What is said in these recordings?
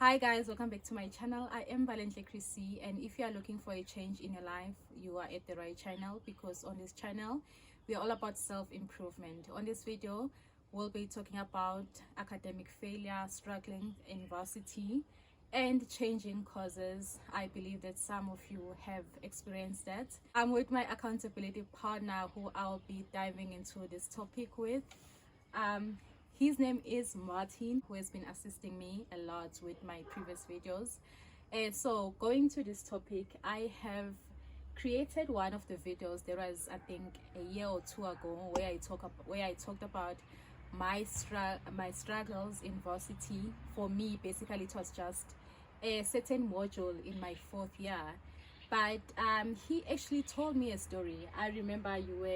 Hi guys, welcome back to my channel. I am Valentle Chrissy, and if you are looking for a change in your life, you are at the right channel, because on this channel we are all about self-improvement. On this video we'll be talking about academic failure, struggling in varsity, and changing courses. I believe that some of you have experienced that. I'm with my accountability partner who I'll be diving into this topic with. His name is Martin, who has been assisting me a lot with my previous videos. And so going to this topic, I have created one of the videos. There was, I think, a year or two ago where I talked about my struggles in varsity. For me, basically it was just a certain module in my fourth year, but he actually told me a story. I remember you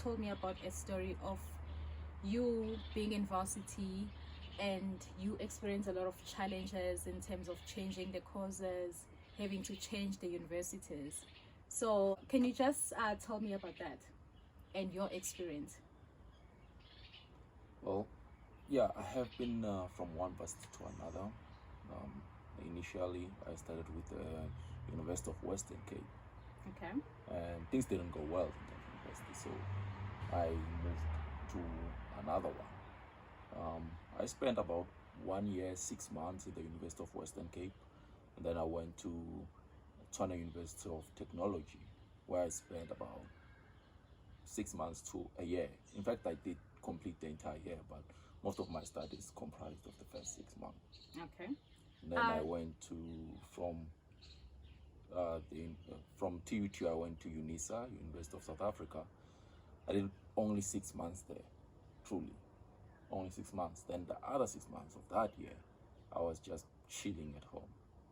told me about a story of you being in varsity and you experience a lot of challenges in terms of changing the courses, having to change the universities. So can you just tell me about that and your experience? Well, yeah, I have been from one varsity to another. Um, Initially, I started with the University of Western Cape, Okay. and things didn't go well in that university, so I moved to another one. I spent about 1 year, 6 months in the University of Western Cape, and then I went to Tshwane University of Technology, where I spent about 6 months to a year. In fact, I did complete the entire year, but most of my studies comprised of the first 6 months. Okay. And then I went to from TUT. I went to UNISA, University of South Africa. I did only 6 months there, truly, only 6 months. Then the other 6 months of that year, I was just chilling at home.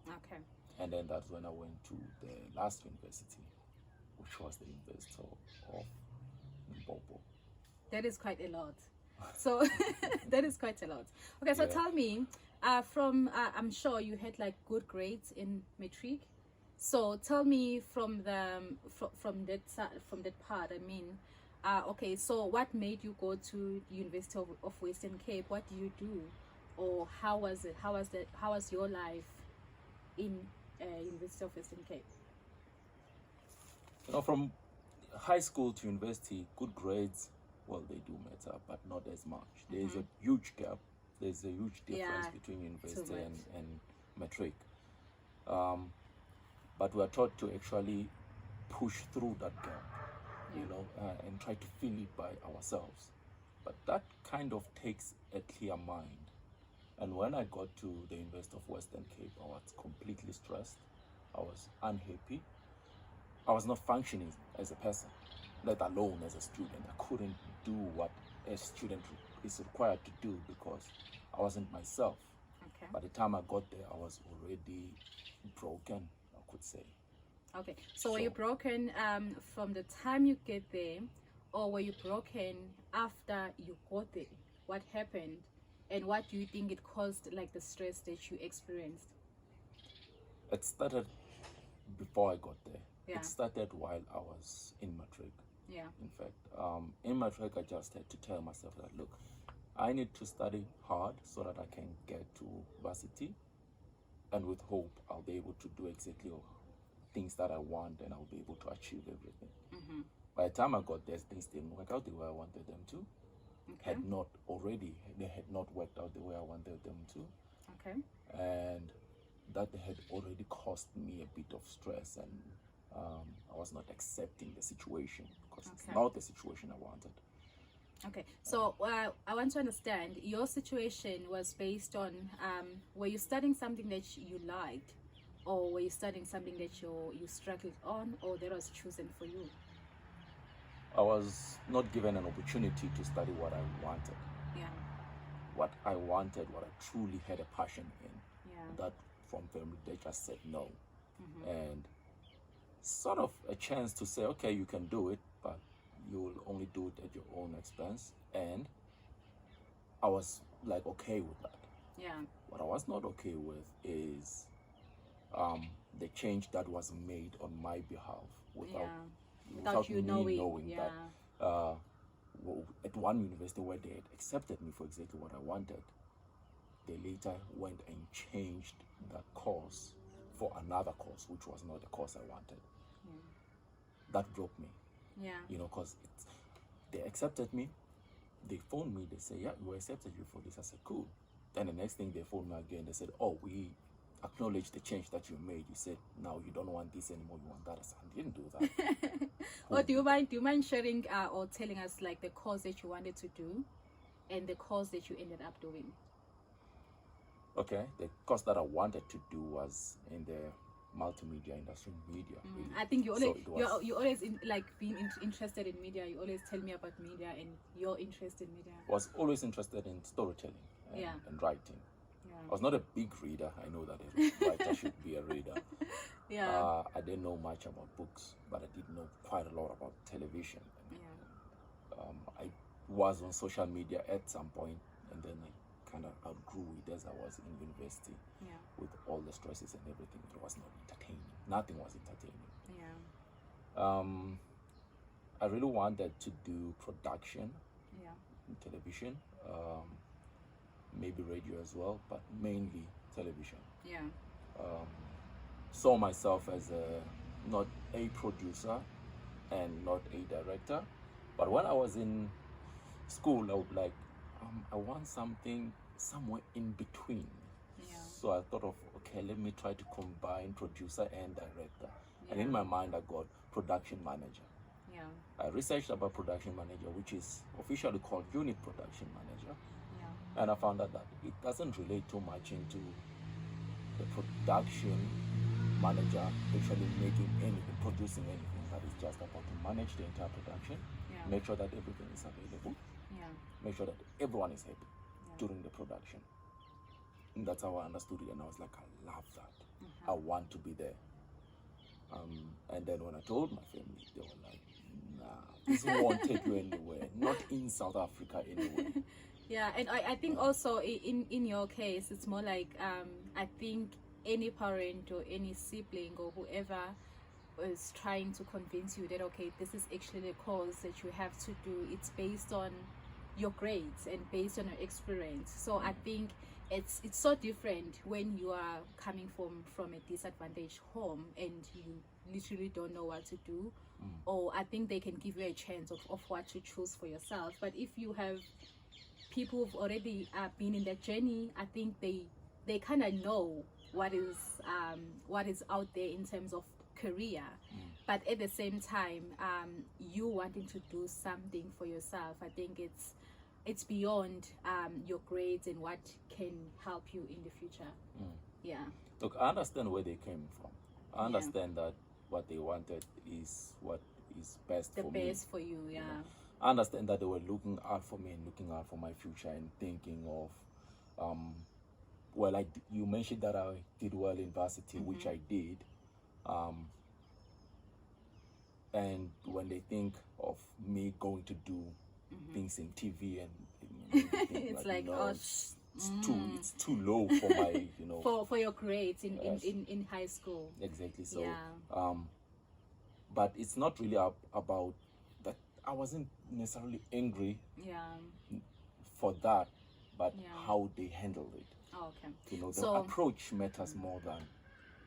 Okay. And then that's when I went to the last university, which was the University of Limpopo. That is quite a lot. So that is quite a lot. Okay, so Yeah. tell me, I'm sure you had like good grades in matric. So tell me from that part. I mean, okay. So what made you go to University of Western Cape? What do you do, or how was it? How was your life in University of Western Cape? From high school to university, good grades, well, they do matter, but not as much. There's a huge gap. There's a huge difference Yeah, between university too much. and matric. But we are taught to actually push through that gap, and try to fill it by ourselves. But that kind of takes a clear mind. And when I got to the University of Western Cape, I was completely stressed. I was unhappy. I was not functioning as a person, let alone as a student. I couldn't do what a student is required to do because I wasn't myself. Okay. By the time I got there, I was already broken, I could say. Okay, so were you broken from the time you get there, or were you broken after you got there? What happened, and what do you think it caused, like the stress that you experienced? It started before I got there. Yeah. It started while I was in matric. Yeah. In fact, in matric, I just had to tell myself that, look, I need to study hard so that I can get to varsity, and with hope, I'll be able to do exactly things that I want, and I'll be able to achieve everything. By the time I got there, things didn't work out the way I wanted them to. Okay. They had not worked out the way I wanted them to. Okay. And that had already caused me a bit of stress, and I was not accepting the situation because it's not the situation I wanted. Okay, so I want to understand, your situation was based on were you studying something that you liked, or were you studying something that you struggled on, or that was chosen for you? I was not given an opportunity to study what I wanted. Yeah. What I wanted, what I truly had a passion in. Yeah. That from family, they just said no. And sort of a chance to say, okay, you can do it, but you will only do it at your own expense. And I was like okay with that. Yeah. What I was not okay with is the change that was made on my behalf without you me knowing. that at one university where they had accepted me for exactly what I wanted, they later went and changed the course for another course, which was not the course I wanted. That broke me, Yeah. you know, because they accepted me. They phoned me, they said, yeah, we accepted you for this. I said, cool. Then the next thing they phoned me again, they said, oh, we acknowledge the change that you made. You said, now you don't want this anymore, you want that. I said, I didn't do that. Or do you mind sharing or telling us like the course that you wanted to do and the course that you ended up doing? Okay, the course that I wanted to do was in the multimedia industry, media. Really. I think you So always it was- you always like being interested in media. You always tell me about media and your interest in media. was always interested in storytelling and, Yeah. and writing. Yeah. I was not a big reader. I know that a writer should be a reader. Yeah. I didn't know much about books, but I did know quite a lot about television. Yeah. I was on social media at some point, and then I kind of outgrew it as I was in university. Yeah. With all the stresses and everything. It was not entertaining. Nothing was entertaining. Yeah. I really wanted to do production Yeah. in television, maybe radio as well, but mainly television. Yeah. Saw myself as not a producer and not a director, but when I was in school, I would like, I want something somewhere in between. Yeah. So I thought of, okay, let me try to combine producer and director. And Yeah. in my mind, I got production manager. Yeah. I researched about production manager, which is officially called unit production manager. Yeah. And I found out that it doesn't relate too much into the production manager actually making anything, producing anything, but it's just about to manage the entire production, Yeah. make sure that everything is available, Yeah. make sure that everyone is happy Yeah. during the production. And that's how I understood it, and I was like, I love that. I want to be there. And then when I told my family, they were like, nah, this won't take you anywhere, not in South Africa anyway. Yeah, and I think also in your case, it's more like I think any parent or any sibling or whoever is trying to convince you that, okay, this is actually the course that you have to do. It's based on your grades and based on your experience. So I think it's so different when you are coming from a disadvantaged home and you literally don't know what to do. Or I think they can give you a chance of what to choose for yourself. But if you have people who've already been in that journey, I think they kind of know what is out there in terms of career. But at the same time, you wanting to do something for yourself, I think it's beyond your grades and what can help you in the future. Yeah. Look, I understand where they came from. I understand that what they wanted is what is best The for me. best for you, yeah. I understand that they were looking out for me and looking out for my future and thinking of, well, you mentioned that I did well in varsity, which I did. And when they think of me going to do things in TV and It's like, no, oh, it's too low for my, for your grades in high school. Exactly. So, Yeah. But it's not really about that. I wasn't necessarily angry Yeah. for that, but Yeah. how they handled it. Oh, okay. The So- approach matters more than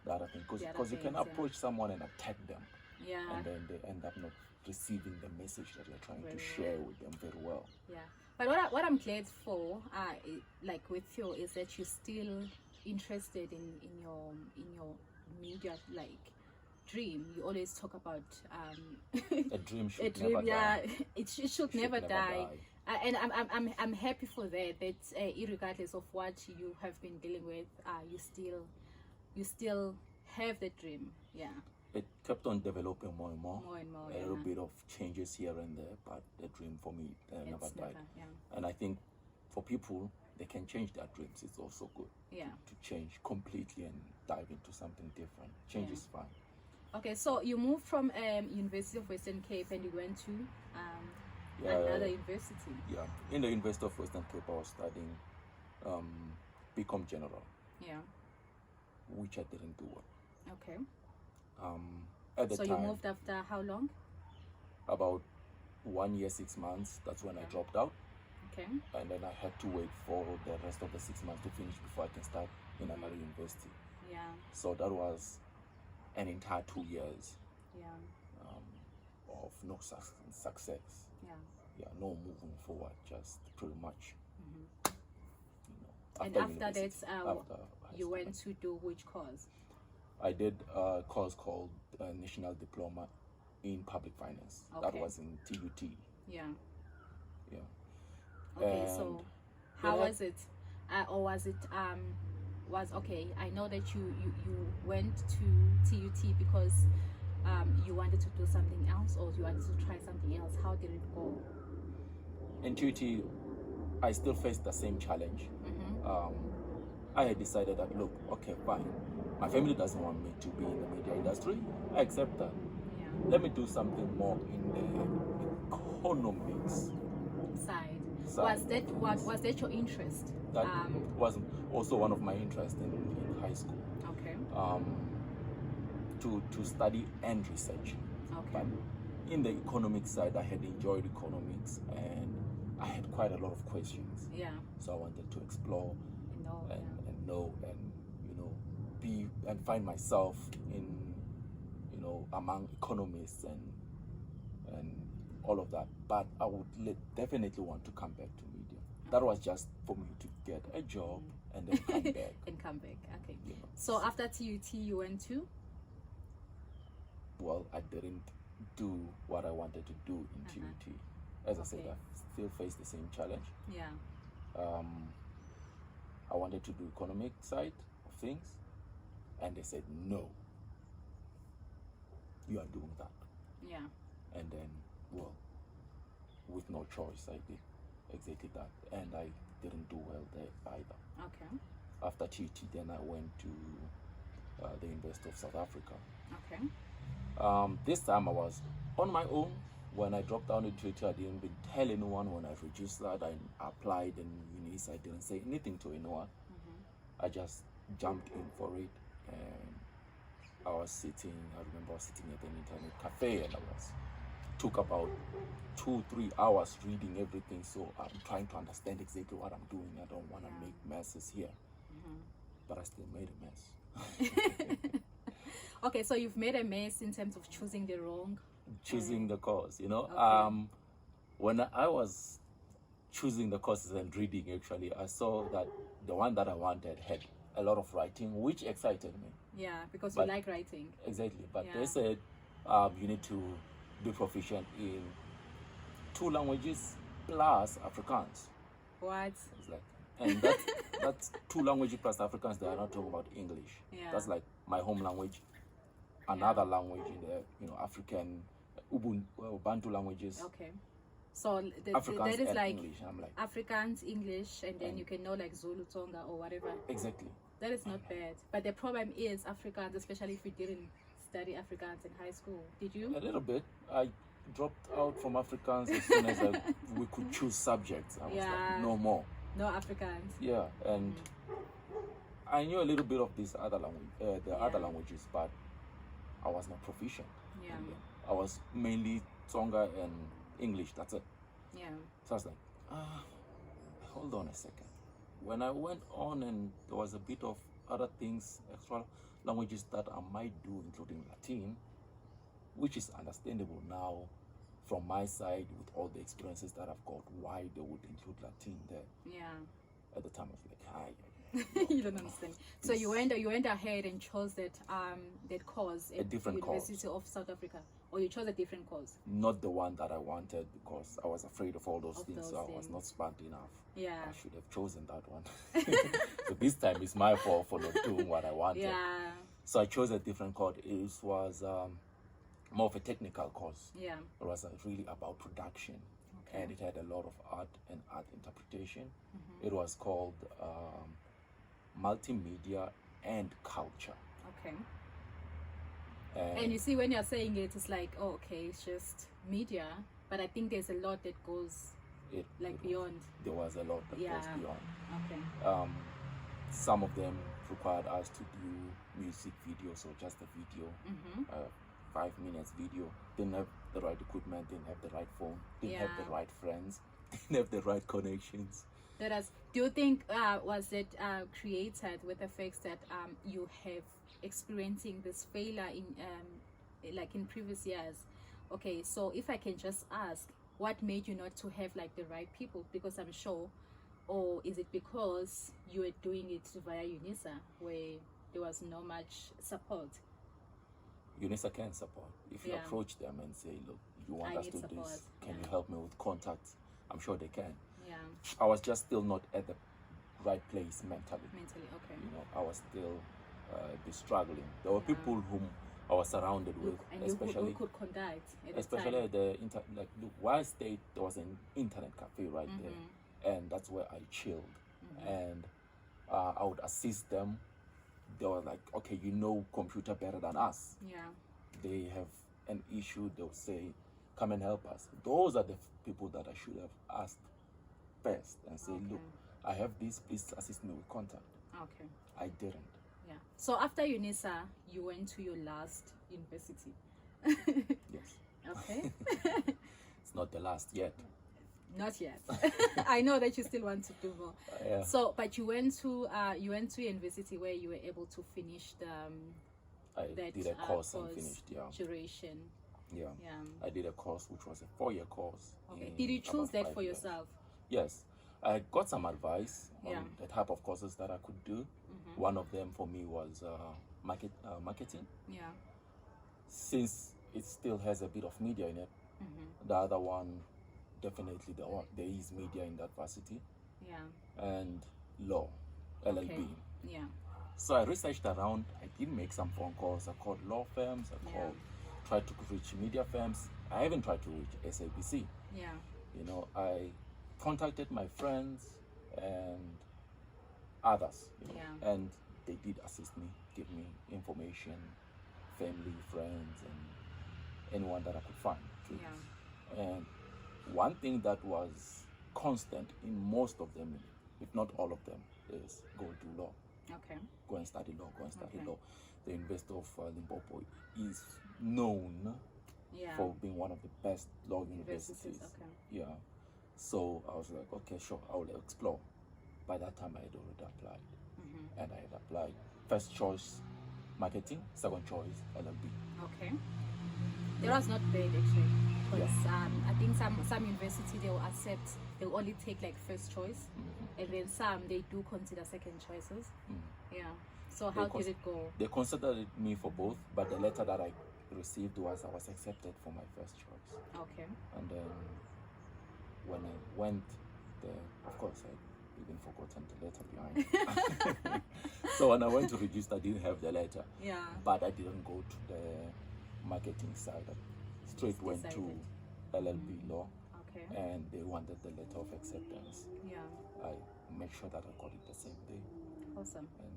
the other thing, The other because you can things, yeah. approach someone and attack them, Yeah. and then they end up not receiving the message that you're trying Very to well. share with them very well. Yeah, but what I'm glad for, like with you, is that you're still interested in your media like dream. You always talk about A dream should a dream. never Yeah, die. it should never die. And I'm happy for that. That irregardless of what you have been dealing with, you still have the dream. Yeah. It kept on developing more and more. More and more, A little yeah. bit of changes here and there, but the dream for me never It's died. never, yeah. And I think for people, they can change their dreams. It's also good Yeah. to change completely and dive into something different. Change Yeah. is fine. Okay, so you moved from University of Western Cape and you went to Yeah, another university. Yeah, in the University of Western Cape, I was studying BCom General, Yeah. which I didn't do well. Okay. At the So time, you moved after how long? about 1 year, 6 months. That's when I dropped out. Okay. and then I had to wait for the rest of the 6 months to finish before I can start in another university. Yeah. So that was an entire 2 years Yeah. of no success. Yeah. Yeah, no moving forward, just pretty much. And after that, university, after high you school. went to do which course? I did a course called National Diploma in Public Finance. That Okay. was in TUT. Yeah. Yeah. Okay. And So, how then I- was it? Or was it was okay? I know that you went to TUT because you wanted to do something else, or you wanted to try something else. How did it go? In TUT, I still faced the same challenge. Mm-hmm. I had decided that, look, okay, fine. My family doesn't want me to be in the media industry. I accept that. Yeah. Let me do something more in the economics Side. side. Was that your interest? That was also one of my interests in high school. Okay. To study and research. Okay. But in the economic side, I had enjoyed economics and I had quite a lot of questions. Yeah. So I wanted to explore No. and know and be and find myself in among economists and all of that. But I would definitely want to come back to media. That was just for me to get a job and then come back. And come back. Okay. You know. So after TUT, you went to? Well, I didn't do what I wanted to do in TUT. As I said, Okay. I still face the same challenge. Yeah. I wanted to do economic side of things, and they said no. You are doing that, Yeah. and then, well, with no choice, I did exactly that, and I didn't do well there either. Okay. After TUT, then I went to the University of South Africa. Okay. This time I was on my own. When I dropped down into TUT, I didn't even tell anyone. When I registered, I applied, and I didn't say anything to anyone. I just jumped in for it, and I remember I was sitting at an internet cafe, and took about 2-3 hours reading everything. So I'm trying to understand exactly what I'm doing. I don't want to make messes here, but I still made a mess. Okay, so you've made a mess in terms of choosing the wrong. Choosing the course, Okay. When I was choosing the courses and reading, actually, I saw that the one that I wanted had a lot of writing, which excited me. Yeah, because But- you like writing. Exactly, but Yeah. they said you need to be proficient in 2 languages plus Afrikaans. What? It's like, and that's 2 languages plus Afrikaans. They are not talking about English. Yeah. That's like my home language, another language in the African Bantu languages. Okay. So Afrikaans that is and like English. I'm like, Afrikaans, English, and then And- you can know like Zulu, Tonga, or whatever. exactly. That is not bad. But the problem is Afrikaans, especially if you didn't study Afrikaans in high school. Did you? A little bit. I dropped out from Afrikaans as soon as we could choose subjects. I was Yeah. like, no more. No Afrikaans. Yeah, and I knew a little bit of these other language, the other languages, but I was not proficient. Yeah. in them. I was mainly Tonga and English. That's it. Yeah. So I was like, hold on a second. When I went on, and there was a bit of other things, extra languages that I might do, including Latin, which is understandable now from my side with all the experiences that I've got, why they would include Latin there. Yeah. At the time, I was like, hi. You don't understand. So you went ahead and chose that course at different the course. University of South Africa, or you chose a different course. Not the one that I wanted, because I was afraid of all those Of things, those so I was things. not smart enough. Yeah. I should have chosen that one. So this time it's my fault for not doing what I wanted. Yeah. So I chose a different course. It was more of a technical course. Yeah. It was really about production, Okay. and it had a lot of art and art interpretation. It was called Multimedia and Culture. Okay. And you see, when you're saying it, it's like, oh, okay, it's just media, but I think there's a lot that goes It, like it- beyond. there was a lot that Yeah. goes beyond. Okay. Some of them required us to do music videos, or just a video, 5 minutes video. Didn't have the right equipment, didn't have the right phone, didn't have Yeah. the right friends. didn't have the right connections. Do you think was it created with the fact that you have experiencing this failure in like in previous years? Okay, so if I can just ask, what made you not to have like the right people? Because I'm sure, or is it because you were doing it via UNISA where there was no much support? UNISA can support. If you Yeah. approach them and say, look, you want I us need to do support. this, can Yeah. you help me with contacts? I'm sure they can. Yeah, I was just still not at the right place mentally. mentally, okay. You know, I was still be struggling. There were Yeah. people whom I was surrounded with, Look, and especially you could contact at the especially time. at the like look, where I stayed, there was an internet cafe right there, and that's where I chilled. And I would assist them. They were like, okay, you know computer better than us. Yeah, They have an issue, they'll say, come and help us. Those are the people that I should have asked first and say, Okay. look, I have this, please assist me with contact. okay. I didn't. Yeah. So after UNISA, you went to your last university. Yes. Okay. It's not the last yet. Not yet. I know that you still want to do more. Yeah. So, but you went to university where you were able to finish the I that did a course and finished, yeah. duration. Yeah. Yeah. I did a course which was a 4-year course. Okay. in Did you choose about that 5 for years. yourself? Yes. I got some advice on Yeah. the type of courses that I could do. One of them for me was marketing. Yeah. Since it still has a bit of media in it, the other one, definitely there is media in that varsity, Yeah. and law, LLB. Okay. Yeah. So I researched around. I did make some phone calls. I called law firms. Tried to reach media firms. I even tried to reach SABC. Yeah. You know, I contacted my friends and others, you know, Yeah. and they did assist me, give me information, family, friends, and anyone that I could find. too. Yeah. And one thing that was constant in most of them, if not all of them, is go do law. Okay. Go and study law. Go and study Okay. law. The University of Limpopo is known Yeah. for being one of the best law universities. Okay. Yeah. So I was like, okay, sure, I will explore. By that time, I had already applied. And I had applied first choice marketing, second choice LLB. Okay. That was not bad actually. Because I think some university they will accept, they will only take like first choice, and then some they do consider second choices. Yeah. So how did it go? They considered me for both, but the letter that I received was I was accepted for my first choice. Okay. And then when I went there, of course, I even forgotten the letter behind. So when I went to register, I didn't have the letter. Yeah. But I didn't go to the marketing side. I straight Just went to decided. LLB law, Okay. and they wanted the letter of acceptance. Yeah. I made sure that I got it the same day, Awesome. and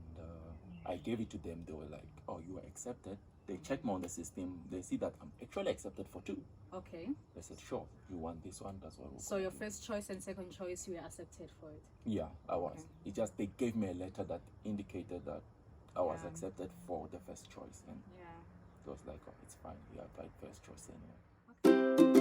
I gave it to them. They were like, "Oh, you are accepted." They checked me on the system. They see that I'm actually accepted for 2. Okay. They said, "Sure, you want this one? That's what we're So gonna your do." first choice and second choice, you were accepted for it. Yeah, I was. Okay. It just they gave me a letter that indicated that I was Yeah. accepted for the first choice, and Yeah. it was like, "Oh, it's fine. You applied first choice anyway."